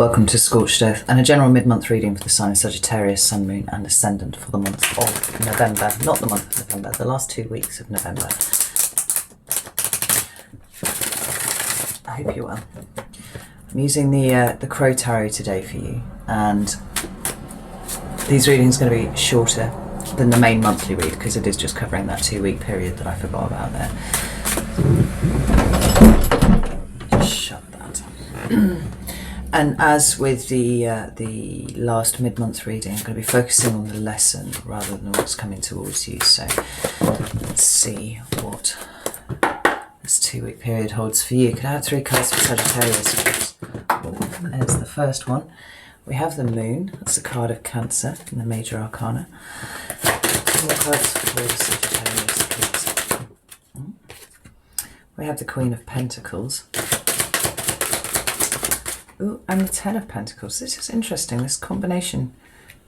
welcome to Scorched Earth and a general mid-month reading for the sign of Sagittarius, Sun, Moon and Ascendant for the month of November. Not the month of November, the last 2 weeks of November. I hope you're well. I'm using the Crow Tarot today for you, and these readings are going to be shorter than the main monthly read because it is just covering that 2-week period that I forgot about there. Just shut that. And as with the last mid-month reading, I'm going to be focusing on the lesson rather than what's coming towards you. So let's see what this 2-week period holds for you. Could I have 3 cards for Sagittarius, please? There's the first one. We have the Moon. That's a card of Cancer in the Major Arcana. 2 more cards for Sagittarius, please. We have the Queen of Pentacles. Ooh, and the Ten of Pentacles. This is interesting. This combination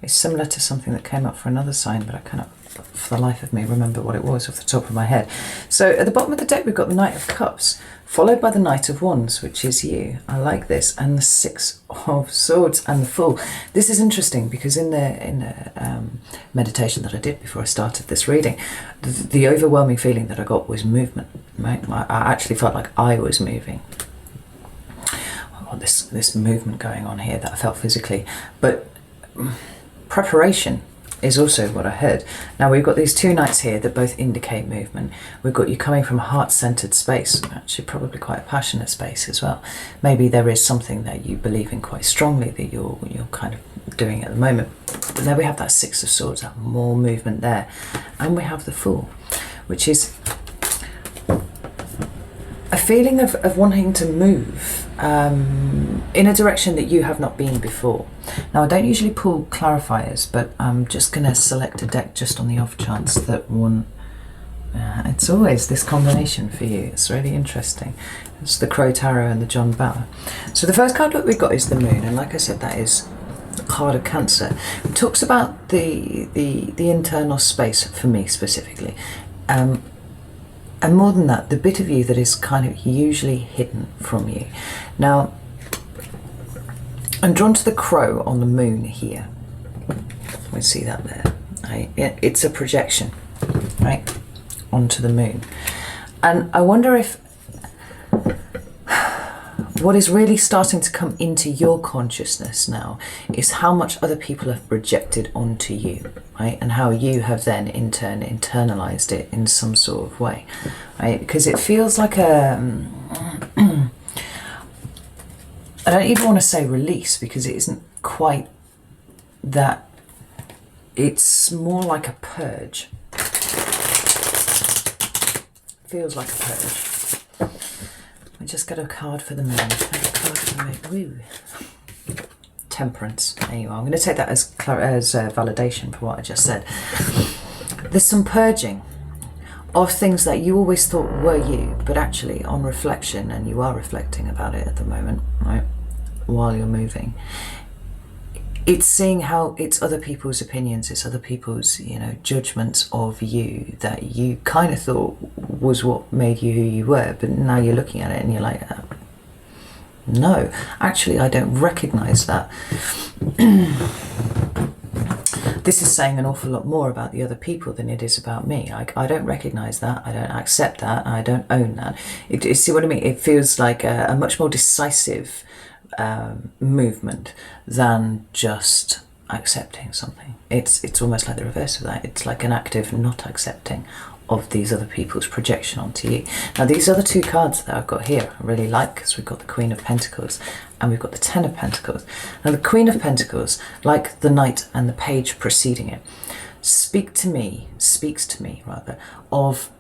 is similar to something that came up for another sign, but I cannot, for the life of me, remember what it was off the top of my head. So at the bottom of the deck, we've got the Knight of Cups, followed by the Knight of Wands, which is you. I like this. And the Six of Swords and the Fool. This is interesting because in the meditation that I did before I started this reading, the overwhelming feeling that I got was movement. Right? I actually felt like I was moving. This movement going on here that I felt physically, but preparation is also what I heard. Now we've got these 2 knights here that both indicate movement. We've got you coming from a heart-centered space, actually probably quite a passionate space as well. Maybe there is something that you believe in quite strongly that you're kind of doing at the moment. But there we have that 6 of Swords, that more movement there, and we have the Fool, which is a feeling of wanting to move in a direction that you have not been before. Now I don't usually pull clarifiers, but I'm just going to select a deck just on the off chance that one... it's always this combination for you. It's really interesting. It's the Crow Tarot and the John Bauer. So the first card that we've got is the Moon, and like I said, that is the card of Cancer. It talks about the internal space for me specifically. And more than that, the bit of you that is kind of usually hidden from you. Now, I'm drawn to the crow on the Moon here. We see that there. Right? It's a projection, right, onto the Moon. And I wonder if what is really starting to come into your consciousness now is how much other people have projected onto you, right? And how you have then in turn internalized it in some sort of way, right? Because it feels like a... I don't even want to say release because it isn't quite that. It's more like a purge. Feels like a purge. I just got a card for the Moon. Woo. Temperance. There you are. I'm going to take that as validation for what I just said. There's some purging of things that you always thought were you, but actually on reflection, and you are reflecting about it at the moment, right, while you're moving, it's seeing how it's other people's opinions, it's other people's, judgments of you that you kind of thought was what made you who you were, but now you're looking at it and you're like, no, actually I don't recognize that. This is saying an awful lot more about the other people than it is about me. I don't recognize that, I don't accept that, I don't own that. See what I mean? It feels like a much more decisive movement than just accepting something. It's almost like the reverse of that. It's like an active not accepting of these other people's projection onto you. Now these other 2 cards that I've got here I really like, because we've got the Queen of Pentacles and we've got the Ten of Pentacles. Now the Queen of Pentacles, like the Knight and the Page preceding it, speaks to me of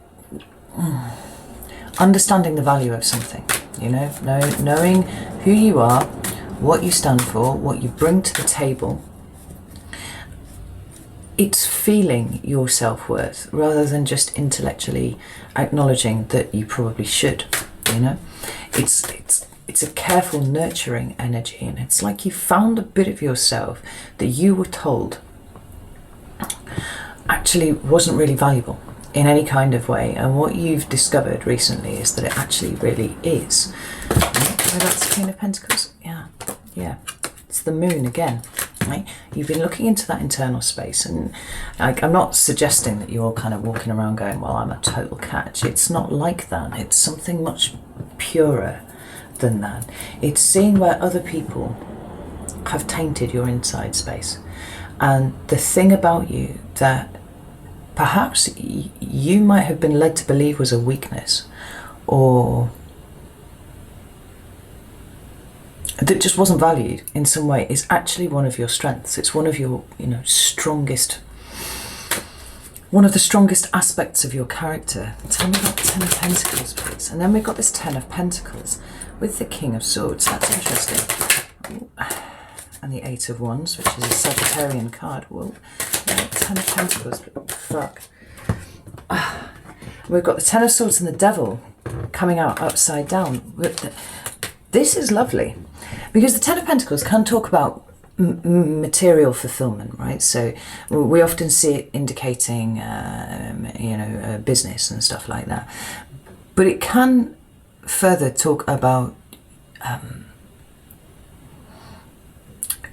understanding the value of something, knowing who you are, what you stand for, what you bring to the table. It's feeling your self-worth rather than just intellectually acknowledging that you probably should, It's a careful nurturing energy, and it's like you found a bit of yourself that you were told actually wasn't really valuable in any kind of way, and what you've discovered recently is that it actually really is. Oh, that's the Queen of Pentacles. Yeah. it's the moon again, right? You've been looking into that internal space, and I'm not suggesting that you're kind of walking around going, well, I'm a total catch. It's not like that. It's something much purer than that. It's seeing where other people have tainted your inside space, and the thing about you that perhaps you might have been led to believe was a weakness, or that just wasn't valued in some way, is actually one of your strengths. It's one of your, strongest, one of the strongest aspects of your character. Tell me about the Ten of Pentacles, please. And then we've got this Ten of Pentacles with the King of Swords. That's interesting. And the Eight of Wands, which is a Sagittarian card. Whoa. Ten of Pentacles. Fuck. We've got the Ten of Swords and the Devil coming out upside down. This is lovely, because the Ten of Pentacles can talk about material fulfillment, right? So we often see it indicating, business and stuff like that. But it can further talk about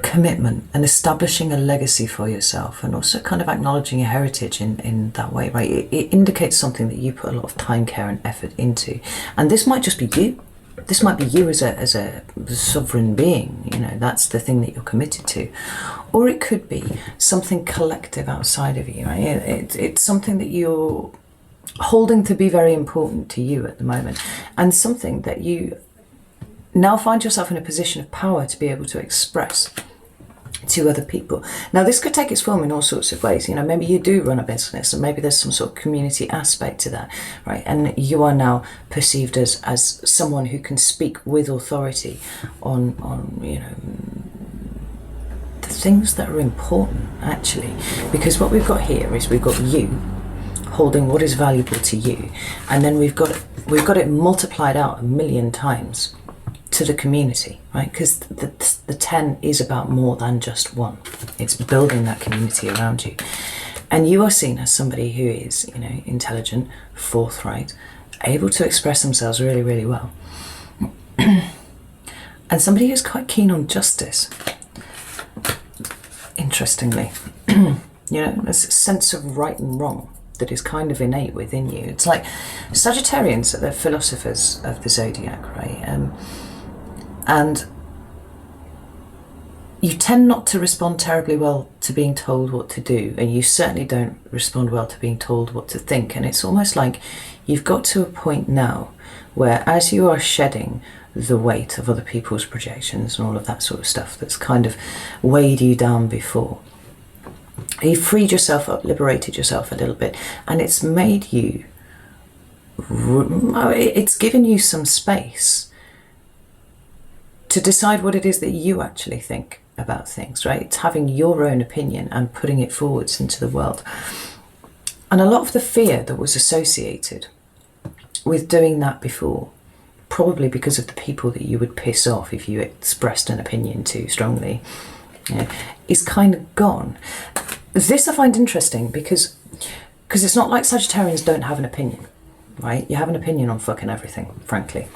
commitment and establishing a legacy for yourself, and also kind of acknowledging your heritage in that way, right? It indicates something that you put a lot of time, care and effort into. And this might just be you. This might be you as a sovereign being, that's the thing that you're committed to. Or it could be something collective outside of you, right? It's something that you're holding to be very important to you at the moment, and something that you now find yourself in a position of power to be able to express to other people. Now, this could take its form in all sorts of ways. Maybe you do run a business, and maybe there's some sort of community aspect to that, right? And you are now perceived as someone who can speak with authority on the things that are important, actually. Because what we've got here is we've got you holding what is valuable to you, and then we've got it multiplied out 1,000,000 times to the community, right? Because the 10 is about more than just one. It's building that community around you. And you are seen as somebody who is, intelligent, forthright, able to express themselves really, really well. And somebody who's quite keen on justice. Interestingly, there's a sense of right and wrong that is kind of innate within you. It's like Sagittarians, they're philosophers of the zodiac, right? And you tend not to respond terribly well to being told what to do, and you certainly don't respond well to being told what to think. And it's almost like you've got to a point now where, as you are shedding the weight of other people's projections and all of that sort of stuff that's kind of weighed you down before, you've freed yourself up, liberated yourself a little bit, and it's made you, it's given you some space to decide what it is that you actually think about things, right? It's having your own opinion and putting it forwards into the world. And a lot of the fear that was associated with doing that before, probably because of the people that you would piss off if you expressed an opinion too strongly, is kind of gone. This I find interesting because it's not like Sagittarians don't have an opinion, right? You have an opinion on fucking everything, frankly.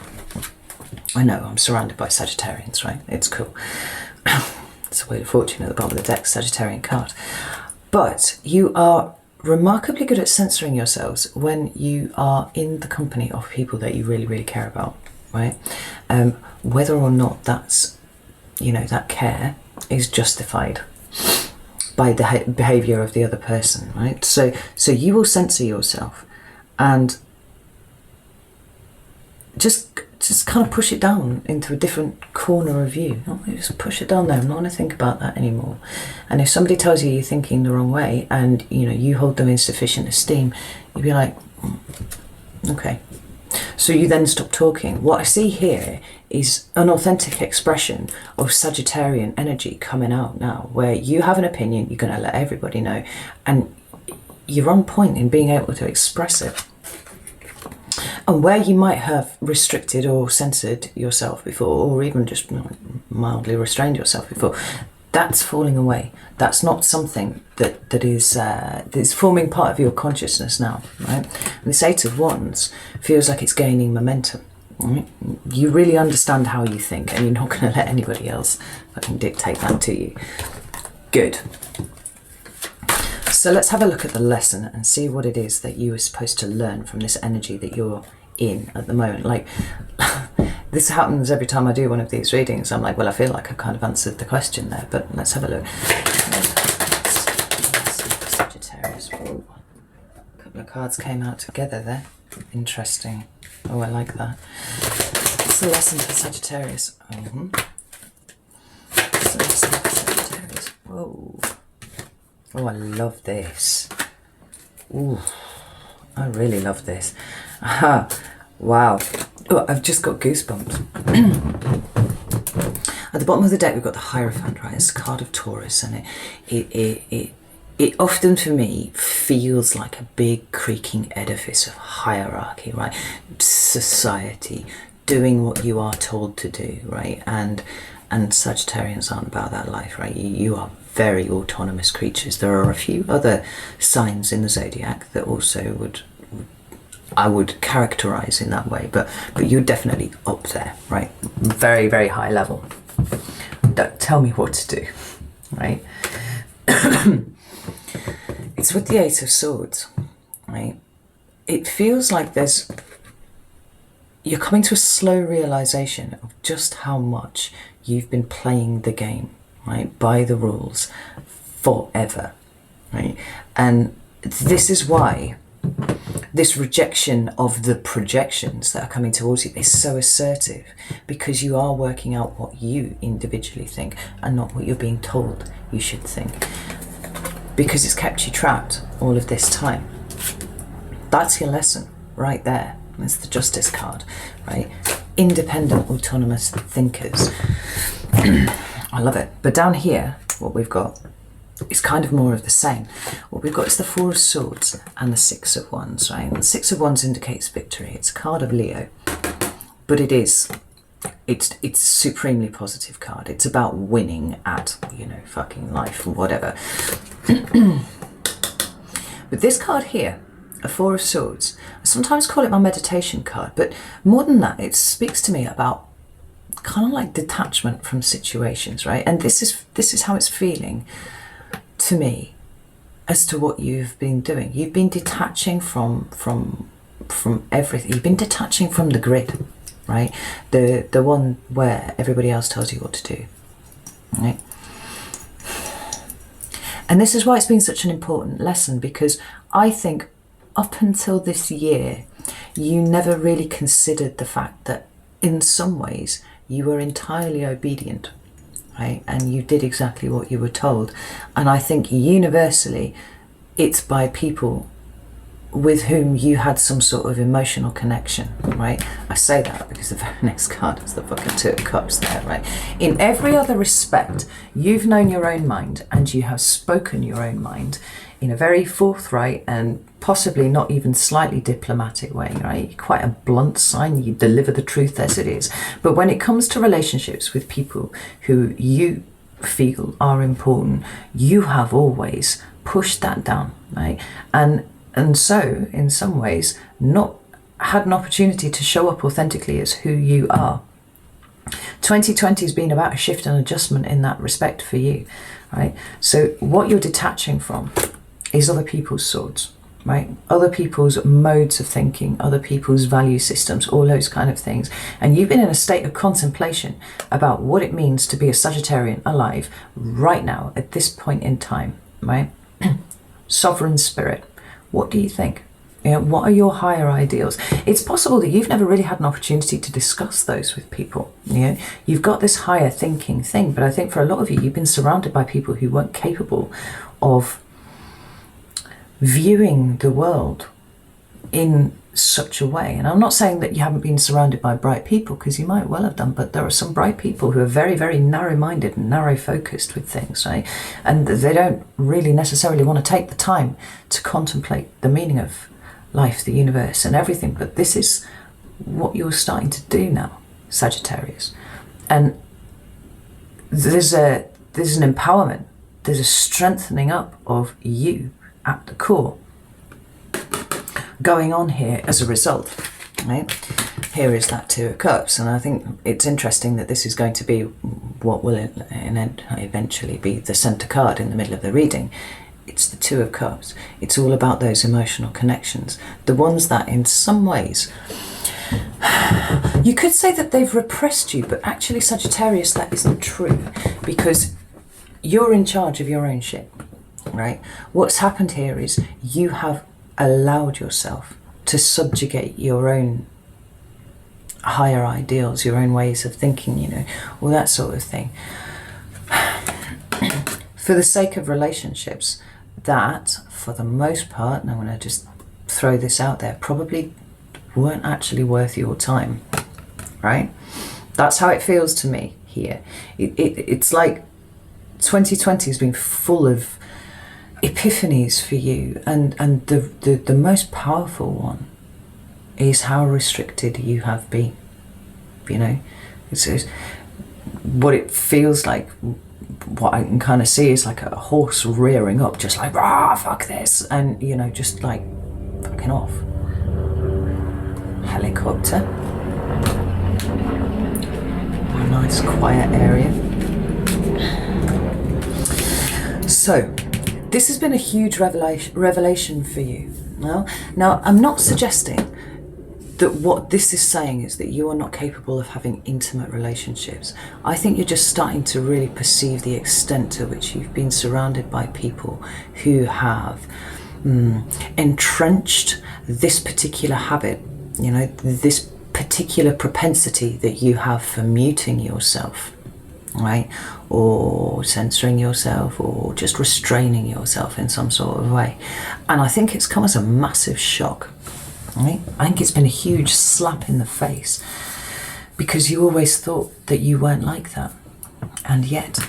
I know, I'm surrounded by Sagittarians, right? It's cool. It's a Wheel of Fortune at the bottom of the deck, Sagittarian card. But you are remarkably good at censoring yourselves when you are in the company of people that you really, really care about, right? Whether or not that's, that care is justified by the behaviour of the other person, right? So you will censor yourself and just kind of push it down into a different corner of you. Just push it down there. I'm not going to think about that anymore. And if somebody tells you you're thinking the wrong way, and you hold them in sufficient esteem, you'd be like, okay. So you then stop talking. What I see here is an authentic expression of Sagittarian energy coming out now, where you have an opinion, you're going to let everybody know, and you're on point in being able to express it. And where you might have restricted or censored yourself before, or even just mildly restrained yourself before, that's falling away. That's not something that is forming part of your consciousness now, right? And this Eight of Wands feels like it's gaining momentum. Right? You really understand how you think, and you're not going to let anybody else fucking dictate that to you. Good. So let's have a look at the lesson and see what it is that you are supposed to learn from this energy that you're in at the moment. Like, this happens every time I do one of these readings. I'm like, well, I feel like I've kind of answered the question there, but let's have a look. Sagittarius. Whoa. A couple of cards came out together there. Interesting. Oh, I like that. What's the lesson for Sagittarius? What's the lesson for Sagittarius? Whoa. Oh, I love this. Ooh, I really love this. Aha, wow. Oh, I've just got goosebumps. At the bottom of the deck, we've got the Hierophant, right? It's a card of Taurus, and it often for me feels like a big creaking edifice of hierarchy, right? Society, doing what you are told to do, right? And Sagittarians aren't about that life, right? You are very autonomous creatures. There are a few other signs in the zodiac that also I would characterize in that way, but you're definitely up there, right? Very, very high level. Don't tell me what to do, right? It's with the Eight of Swords, right? It feels like you're coming to a slow realization of just how much you've been playing the game, right, by the rules forever, right? And this is why this rejection of the projections that are coming towards you is so assertive, because you are working out what you individually think and not what you're being told you should think, because it's kept you trapped all of this time. That's your lesson right there. It's the Justice card, right? Independent, autonomous thinkers. I love it. But down here, what we've got is kind of more of the same. What we've got is the Four of Swords and the Six of Wands, right? And the Six of Wands indicates victory. It's a card of Leo, but it's a supremely positive card. It's about winning at, fucking life or whatever. But this card here, a Four of Swords, I sometimes call it my meditation card, but more than that, it speaks to me about kind of like detachment from situations, right? And this is how it's feeling to me as to what you've been doing. You've been detaching from everything. You've been detaching from the grid, right? The one where everybody else tells you what to do, right? And this is why it's been such an important lesson, because I think up until this year, you never really considered the fact that in some ways you were entirely obedient, right? And you did exactly what you were told. And I think universally, it's by people with whom you had some sort of emotional connection, right? I say that because the very next card is the fucking Two of Cups there, right? In every other respect, you've known your own mind and you have spoken your own mind in a very forthright and possibly not even slightly diplomatic way, right? You're quite a blunt sign, you deliver the truth as it is. But when it comes to relationships with people who you feel are important, you have always pushed that down, right? And so, in some ways, not had an opportunity to show up authentically as who you are. 2020 has been about a shift and adjustment in that respect for you, right? So what you're detaching from is other people's swords, right? Other people's modes of thinking, other people's value systems, all those kind of things. And you've been in a state of contemplation about what it means to be a Sagittarian alive right now at this point in time, right? Sovereign spirit. What do you think? What are your higher ideals? It's possible that you've never really had an opportunity to discuss those with people. You've got this higher thinking thing, but I think for a lot of you, you've been surrounded by people who weren't capable of viewing the world in such a way. And I'm not saying that you haven't been surrounded by bright people, because you might well have done, but there are some bright people who are very, very narrow-minded and narrow-focused with things, right? And they don't really necessarily want to take the time to contemplate the meaning of life, the universe, and everything. But this is what you're starting to do now, Sagittarius. And there's an empowerment, there's a strengthening up of you at the core going on here as a result, right? here is that Two of Cups, and I think it's interesting that this is going to be what will eventually be the centre card in the middle of the reading. It's the Two of Cups. It's all about those emotional connections, the ones that in some ways you could say that they've repressed you, but actually, Sagittarius, that isn't true, because you're in charge of your own shit, right? What's happened here is you have allowed yourself to subjugate your own higher ideals, your own ways of thinking, you know, all that sort of thing. For the sake of relationships that, for the most part, and I'm going to just throw this out there, probably weren't actually worth your time, right? That's how it feels to me here. It's like 2020 has been full of epiphanies for you, and the most powerful one is how restricted you have been. You know, it's what it feels like. What I can kind of see is like a horse rearing up, just like, rah, fuck this, and you know, just like fucking off. Helicopter. A nice quiet area. So this has been a huge revelation for you. Now I'm not suggesting that what this is saying is that you are not capable of having intimate relationships. I think you're just starting to really perceive the extent to which you've been surrounded by people who have entrenched this particular habit, you know, this particular propensity that you have for muting yourself, right? Or censoring yourself, or just restraining yourself in some sort of way. And I think it's come as a massive shock. Right? I think it's been a huge slap in the face, because you always thought that you weren't like that. And yet,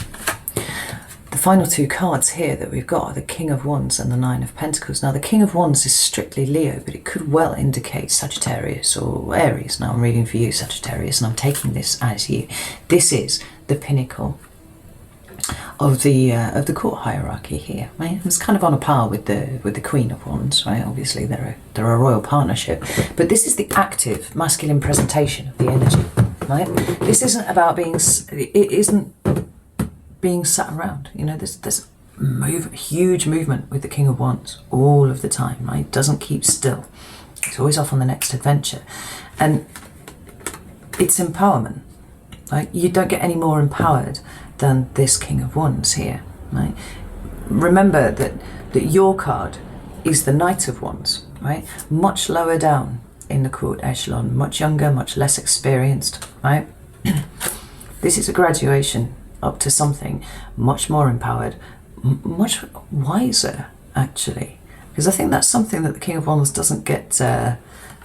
the final two cards here that we've got are the King of Wands and the Nine of Pentacles. Now, the King of Wands is strictly Leo, but it could well indicate Sagittarius or Aries. Now, I'm reading for you, Sagittarius, and I'm taking this as you. This is the pinnacle of the court hierarchy here, right? It's kind of on a par with the Queen of Wands, right? Obviously they're a royal partnership, but this is the active masculine presentation of the energy, right? This isn't about being sat around, you know. There's huge movement with the King of Wands all of the time, right? It doesn't keep still. It's always off on the next adventure, and it's empowerment. Right? You don't get any more empowered than this King of Wands here, right? Remember that your card is the Knight of Wands, right? Much lower down in the court echelon, much younger, much less experienced, right? This is a graduation up to something much more empowered, much wiser, actually, because I think that's something that the King of Wands doesn't get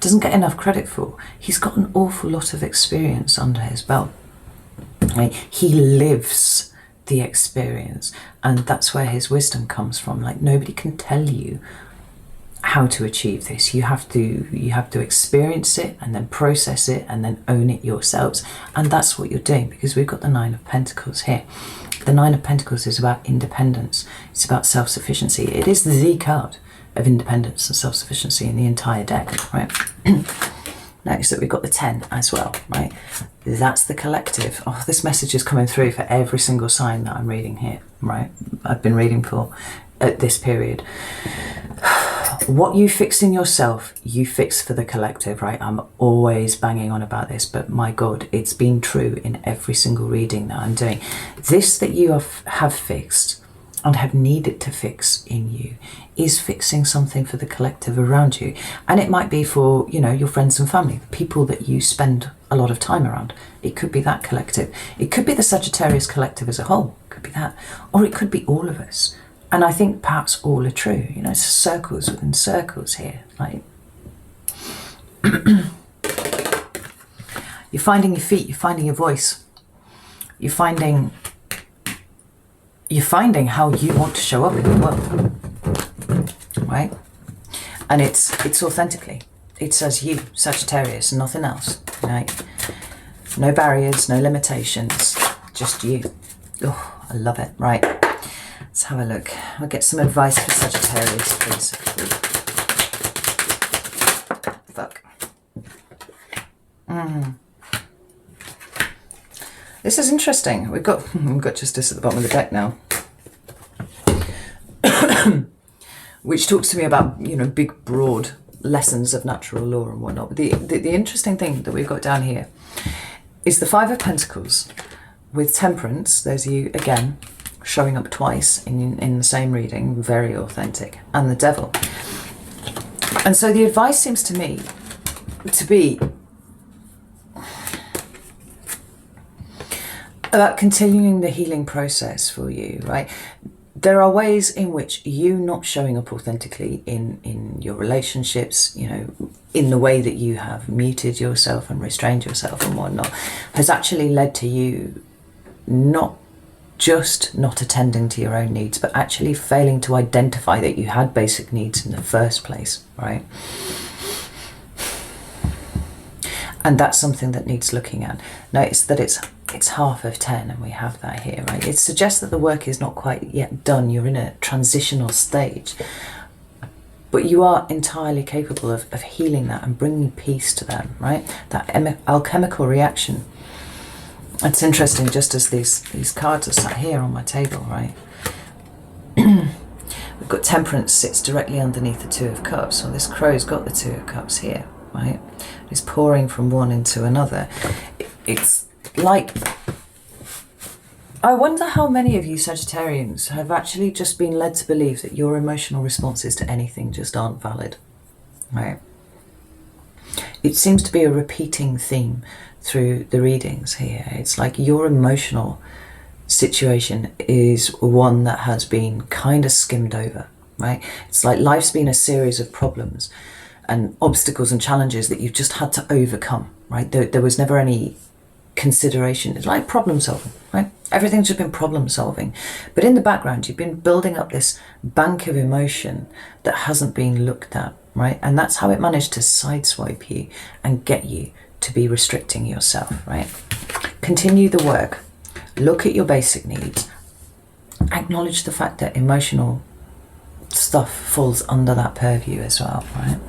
enough credit for. He's got an awful lot of experience under his belt. Right? He lives the experience, and that's where his wisdom comes from. Like, nobody can tell you how to achieve this. You have to experience it, and then process it, and then own it yourselves. And that's what you're doing, because we've got the Nine of Pentacles here. The Nine of Pentacles is about independence. It's about self-sufficiency. It is the card of independence and self-sufficiency in the entire deck, right? Notice that we've got the 10 as well, right? That's the collective. Oh, this message is coming through for every single sign that I'm reading here, right? I've been reading for at this period. What you fix in yourself, you fix for the collective, right? I'm always banging on about this, but my God, it's been true in every single reading that I'm doing. This that you have fixed and have needed to fix in you is fixing something for the collective around you. And it might be for, you know, your friends and family, the people that you spend a lot of time around. It could be that collective. It could be the Sagittarius collective as a whole. It could be that. Or it could be all of us. And I think perhaps all are true. You know, it's circles within circles here. Like, you're finding your feet, you're finding your voice. You're finding how you want to show up in the world, right? And it's authentically. It's as you, Sagittarius, nothing else, right? No barriers, no limitations, just you. Oh, I love it. Right, let's have a look. I'll get some advice for Sagittarius, please. Fuck. This is interesting. We've got Justice at the bottom of the deck now, which talks to me about, you know, big, broad lessons of natural law and whatnot. But the interesting thing that we've got down here is the Five of Pentacles with Temperance. There's you again showing up twice in the same reading, very authentic, and the Devil. And so the advice seems to me to be about continuing the healing process for you, right? There are ways in which you not showing up authentically in your relationships, you know, in the way that you have muted yourself and restrained yourself and whatnot, has actually led to you not just not attending to your own needs, but actually failing to identify that you had basic needs in the first place, right? And that's something that needs looking at. Notice that it's half of 10 and we have that here, right? It suggests that the work is not quite yet done. You're in a transitional stage, but you are entirely capable of healing that and bringing peace to that, right? That alchemical reaction. It's interesting, just as these cards are sat here on my table, right? We've got Temperance sits directly underneath the Two of Cups. So this crow's got the Two of Cups here, right? It's pouring from one into another. It's like, I wonder how many of you Sagittarians have actually just been led to believe that your emotional responses to anything just aren't valid, right? It seems to be a repeating theme through the readings here. It's like your emotional situation is one that has been kind of skimmed over, right? It's like life's been a series of problems and obstacles and challenges that you've just had to overcome, right? There was never any consideration. It's like problem solving, right? Everything's just been problem solving. But in the background, you've been building up this bank of emotion that hasn't been looked at, right? And that's how it managed to sideswipe you and get you to be restricting yourself, right? Continue the work. Look at your basic needs. Acknowledge the fact that emotional stuff falls under that purview as well, right?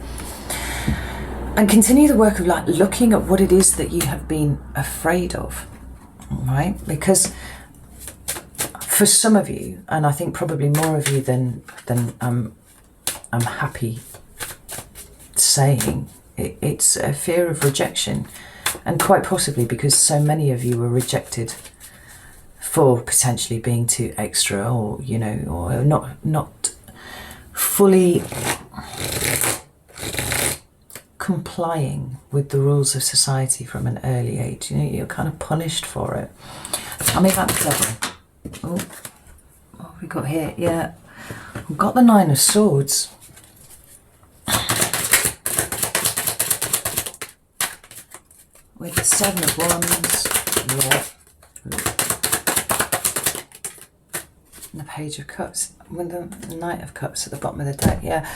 And continue the work of like looking at what it is that you have been afraid of, right? Because for some of you, and I think probably more of you than I'm happy saying, it's a fear of rejection, and quite possibly because so many of you were rejected for potentially being too extra, or you know, or not fully complying with the rules of society from an early age. You know, you're kind of punished for it. Tell me about the Devil. Oh, what have we got here? Yeah, we've got the Nine of Swords. With the Seven of Wands. Yeah. And the Page of Cups. With the Knight of Cups at the bottom of the deck. Yeah.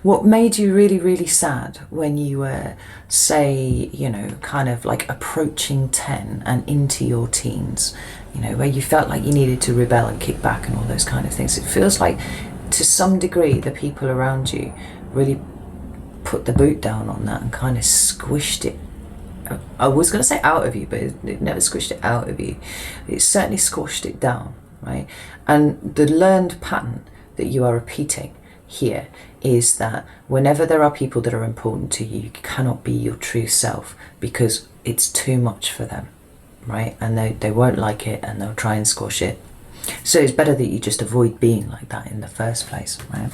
What made you really, really sad when you were, say, you know, kind of like approaching 10 and into your teens, you know, where you felt like you needed to rebel and kick back and all those kind of things? It feels like to some degree the people around you really put the boot down on that and kind of squished it. I was going to say out of you, but it never squished it out of you. It certainly squashed it down, right? And the learned pattern that you are repeating here is that whenever there are people that are important to you, you cannot be your true self because it's too much for them, right? And they won't like it and they'll try and squash it. So it's better that you just avoid being like that in the first place, right?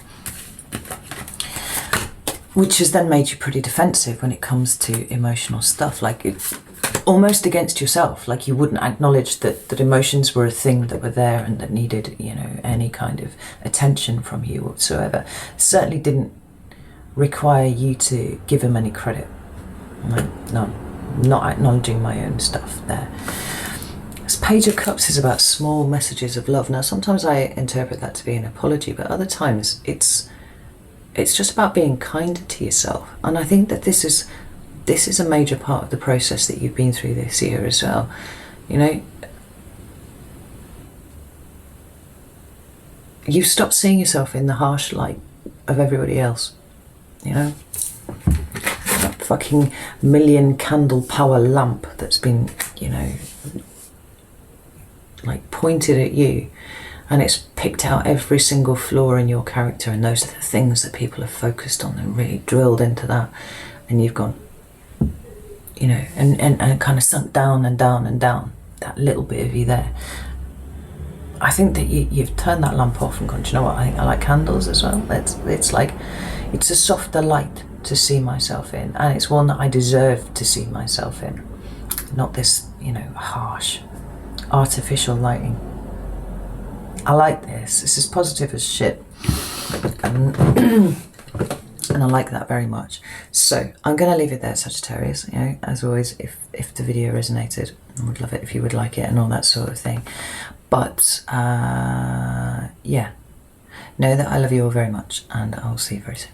Which has then made you pretty defensive when it comes to emotional stuff, like it's almost against yourself, like you wouldn't acknowledge that emotions were a thing that were there and that needed, you know, any kind of attention from you whatsoever. Certainly didn't require you to give them any credit. No, not acknowledging my own stuff there. This Page of Cups is about small messages of love. Now, sometimes I interpret that to be an apology, but other times it's just about being kinder to yourself. And I think that this is a major part of the process that you've been through this year as well. You know, you've stopped seeing yourself in the harsh light of everybody else, you know? That fucking million candle power lamp that's been, you know, like pointed at you, and it's picked out every single flaw in your character, and those are the things that people have focused on and really drilled into that, and you've gone, you know, and kind of sunk down and down and down, that little bit of you there. I think that you've turned that lamp off and gone, do you know what, I think I like candles as well. It's like, it's a softer light to see myself in, and it's one that I deserve to see myself in, not this, you know, harsh artificial lighting. I like this. This is positive as shit, and I like that very much. So I'm going to leave it there, Sagittarius. You know, as always, if the video resonated, I would love it if you would like it and all that sort of thing. But yeah, know that I love you all very much, and I'll see you very soon.